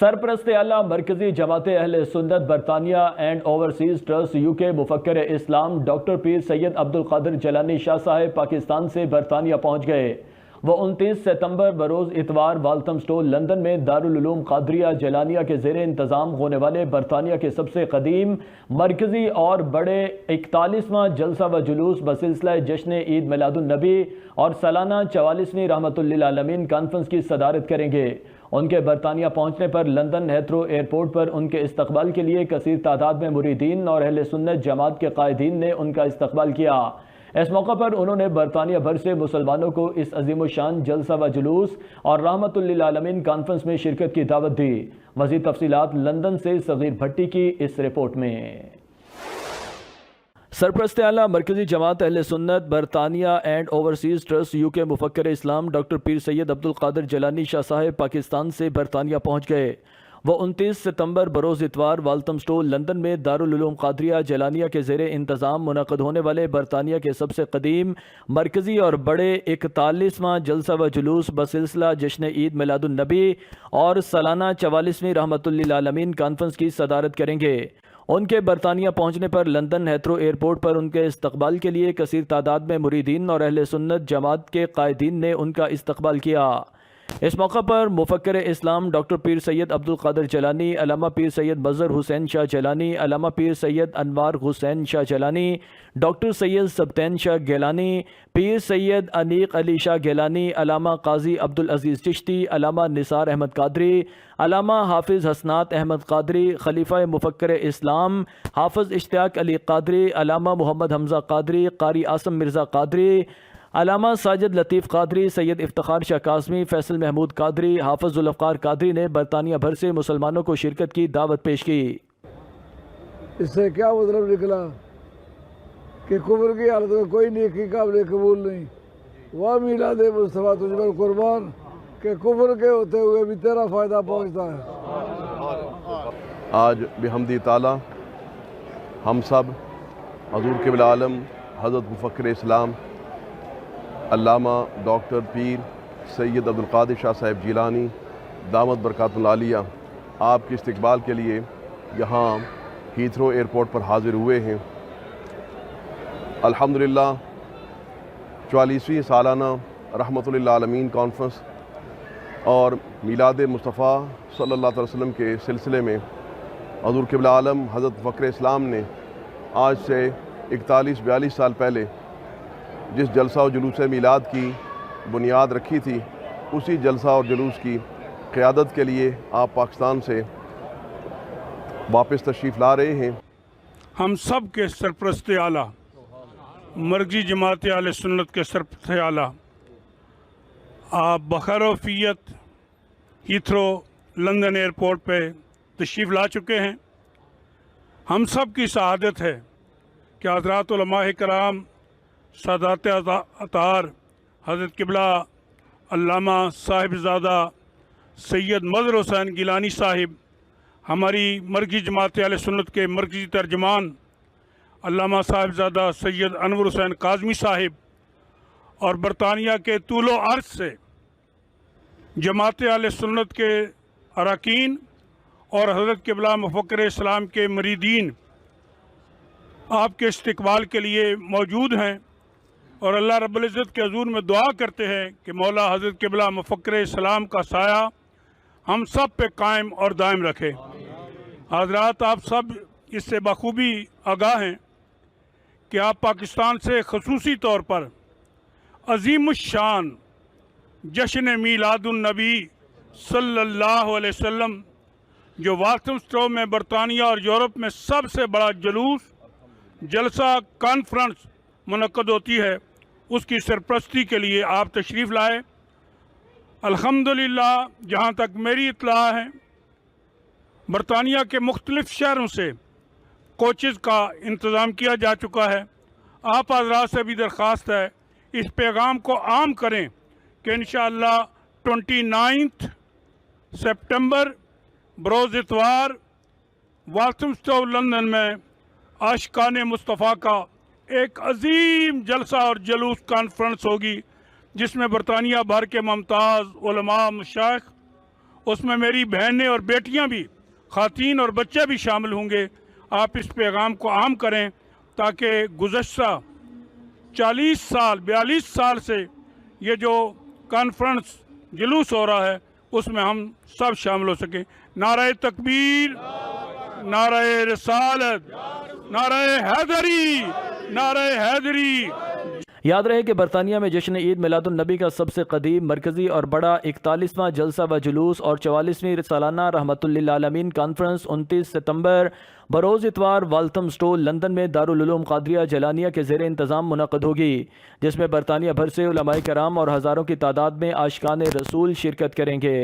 سرپرست اعلیٰ مرکزی جماعت اہل سنت برطانیہ اینڈ اوورسیز ٹرسٹ یو کے مفکر اسلام ڈاکٹر پیر سید عبد القادر جیلانی شاہ صاحب پاکستان سے برطانیہ پہنچ گئے۔ وہ 29 ستمبر بروز اتوار والتھمسٹو لندن میں دارالعلوم قادریہ جیلانیہ کے زیر انتظام ہونے والے برطانیہ کے سب سے قدیم مرکزی اور بڑے 41واں جلسہ و جلوس بسلسلہ جشن عید میلاد النبی اور سالانہ 44ویں رحمت للعالمین کانفرنس کی صدارت کریں گے۔ ان کے برطانیہ پہنچنے پر لندن ہیتھرو ایئرپورٹ پر ان کے استقبال کے لیے کثیر تعداد میں مریدین اور اہل سنت جماعت کے قائدین نے ان کا استقبال کیا۔ اس موقع پر انہوں نے برطانیہ بھر سے مسلمانوں کو اس عظیم الشان جلسہ و جلوس اور رحمت للعالمین کانفرنس میں شرکت کی دعوت دی۔ مزید تفصیلات لندن سے صغیر بھٹی کی اس رپورٹ میں۔ سرپرست اعلیٰ مرکزی جماعت اہل سنت برطانیہ اینڈ اوورسیز ٹرسٹ یو کے مفکر اسلام ڈاکٹر پیر سید عبد القادر جیلانی شاہ صاحب پاکستان سے برطانیہ پہنچ گئے۔ وہ 29 ستمبر بروز اتوار والتھمسٹو لندن میں دارالعلوم قادریہ جیلانیہ کے زیر انتظام منعقد ہونے والے برطانیہ کے سب سے قدیم مرکزی اور بڑے 41واں جلسہ و جلوس بسلسلہ جشن عید میلاد النبی اور سالانہ 44ویں رحمت للعالمین کانفرنس کی صدارت کریں گے۔ ان کے برطانیہ پہنچنے پر لندن ہیتھرو ایئرپورٹ پر ان کے استقبال کے لیے کثیر تعداد میں مریدین اور اہل سنت جماعت کے قائدین نے ان کا استقبال کیا۔ اس موقع پر مفکر اسلام ڈاکٹر پیر سید عبد القادر جیلانی، علامہ پیر سید مظہر حسین شاہ جیلانی، علامہ پیر سید انوار حسین شاہ جیلانی، ڈاکٹر سید سبطین شاہ گیلانی، پیر سید انیق علی شاہ گیلانی، علامہ قاضی عبدالعزیز چشتی، علامہ نثار احمد قادری، علامہ حافظ حسنات احمد قادری، خلیفہ مفکر اسلام حافظ اشتیاق علی قادری، علامہ محمد حمزہ قادری، قاری عاصم مرزا قادری، علامہ ساجد لطیف قادری، سید افتخار شاہ قاسمی، فیصل محمود قادری، حافظ ذوالفقار قادری نے برطانیہ بھر سے مسلمانوں کو شرکت کی دعوت پیش کی۔ اس سے کیا مطلب نکلا کہ کفر کی حالت میں کوئی نیکی قابل قبول نہیں۔ وہ میلاد مصطفیٰ تجھ پر قربان کہ کفر کے ہوتے ہوئے بھی تیرا فائدہ پہنچتا ہے۔ آج بحمد تعالی ہم سب حضور قبلہ عالم حضرت مفکر اسلام علامہ ڈاکٹر پیر سید عبد القادر شاہ صاحب جیلانی دامت برکات العالیہ آپ کے استقبال کے لیے یہاں ہیتھرو ایئرپورٹ پر حاضر ہوئے ہیں۔ الحمدللہ 44ویں سالانہ رحمت للعالمین کانفرنس اور میلاد مصطفیٰ صلی اللہ علیہ وسلم کے سلسلے میں حضور قبلہ عالم حضرت مفکر اسلام نے آج سے 41-42 سال پہلے جس جلسہ و جلوس میلاد کی بنیاد رکھی تھی، اسی جلسہ اور جلوس کی قیادت کے لیے آپ پاکستان سے واپس تشریف لا رہے ہیں۔ ہم سب کے سرپرست اعلیٰ مرکزی جماعت اہل سنت کے سرپرست اعلیٰ آپ بخیر وفیت ہیتھرو لندن ایئرپورٹ پہ تشریف لا چکے ہیں۔ ہم سب کی سعادت ہے کہ حضرات علماء کرام سادات اطہار حضرت قبلہ علامہ صاحبزادہ سید مظہر حسین گیلانی صاحب، ہماری مرکزی جماعت اہل سنت کے مرکزی ترجمان علامہ صاحبزادہ سید انور حسین کاظمی صاحب، اور برطانیہ کے طول و عرض سے جماعت اہل سنت کے اراکین اور حضرت قبلہ مفکر اسلام کے مریدین آپ کے استقبال کے لیے موجود ہیں، اور اللہ رب العزت کے حضور میں دعا کرتے ہیں کہ مولا حضرت قبلہ مفکر اسلام کا سایہ ہم سب پہ قائم اور دائم رکھے۔ حضرات آپ سب اس سے بخوبی آگاہ ہیں کہ آپ پاکستان سے خصوصی طور پر عظیم الشان جشن میلاد النبی صلی اللہ علیہ وسلم جو والتھمسٹو میں برطانیہ اور یورپ میں سب سے بڑا جلسہ کانفرنس منعقد ہوتی ہے، اس کی سرپرستی کے لیے آپ تشریف لائے۔ الحمدللہ جہاں تک میری اطلاع ہے برطانیہ کے مختلف شہروں سے کوچز کا انتظام کیا جا چکا ہے۔ آپ حضرات سے بھی درخواست ہے اس پیغام کو عام کریں کہ انشاءاللہ 29 سپٹمبر بروز اتوار والتھمسٹو لندن میں عاشقان مصطفیٰ کا ایک عظیم جلسہ اور جلوس کانفرنس ہوگی، جس میں برطانیہ بھر کے ممتاز علماء مشائخ اس میں میری بہنیں اور بیٹیاں بھی، خواتین اور بچے بھی شامل ہوں گے۔ آپ اس پیغام کو عام کریں تاکہ گزشتہ 42 سال سے یہ جو کانفرنس جلوس ہو رہا ہے اس میں ہم سب شامل ہو سکیں۔ نعرہ تکبیر، نعرہ رسالت، نعرہ حیدری، نعرہ حیدری۔ یاد رہے کہ برطانیہ میں جشن عید میلاد النبی کا سب سے قدیم، مرکزی اور بڑا 41واں جلسہ و جلوس اور 44ویں سالانہ رحمت للعالمین کانفرنس 29 ستمبر بروز اتوار والتھم اسٹول لندن میں دارالعلوم قادریہ جیلانیہ کے زیر انتظام منعقد ہوگی، جس میں برطانیہ بھر سے علماء کرام اور ہزاروں کی تعداد میں عاشقان رسول شرکت کریں گے۔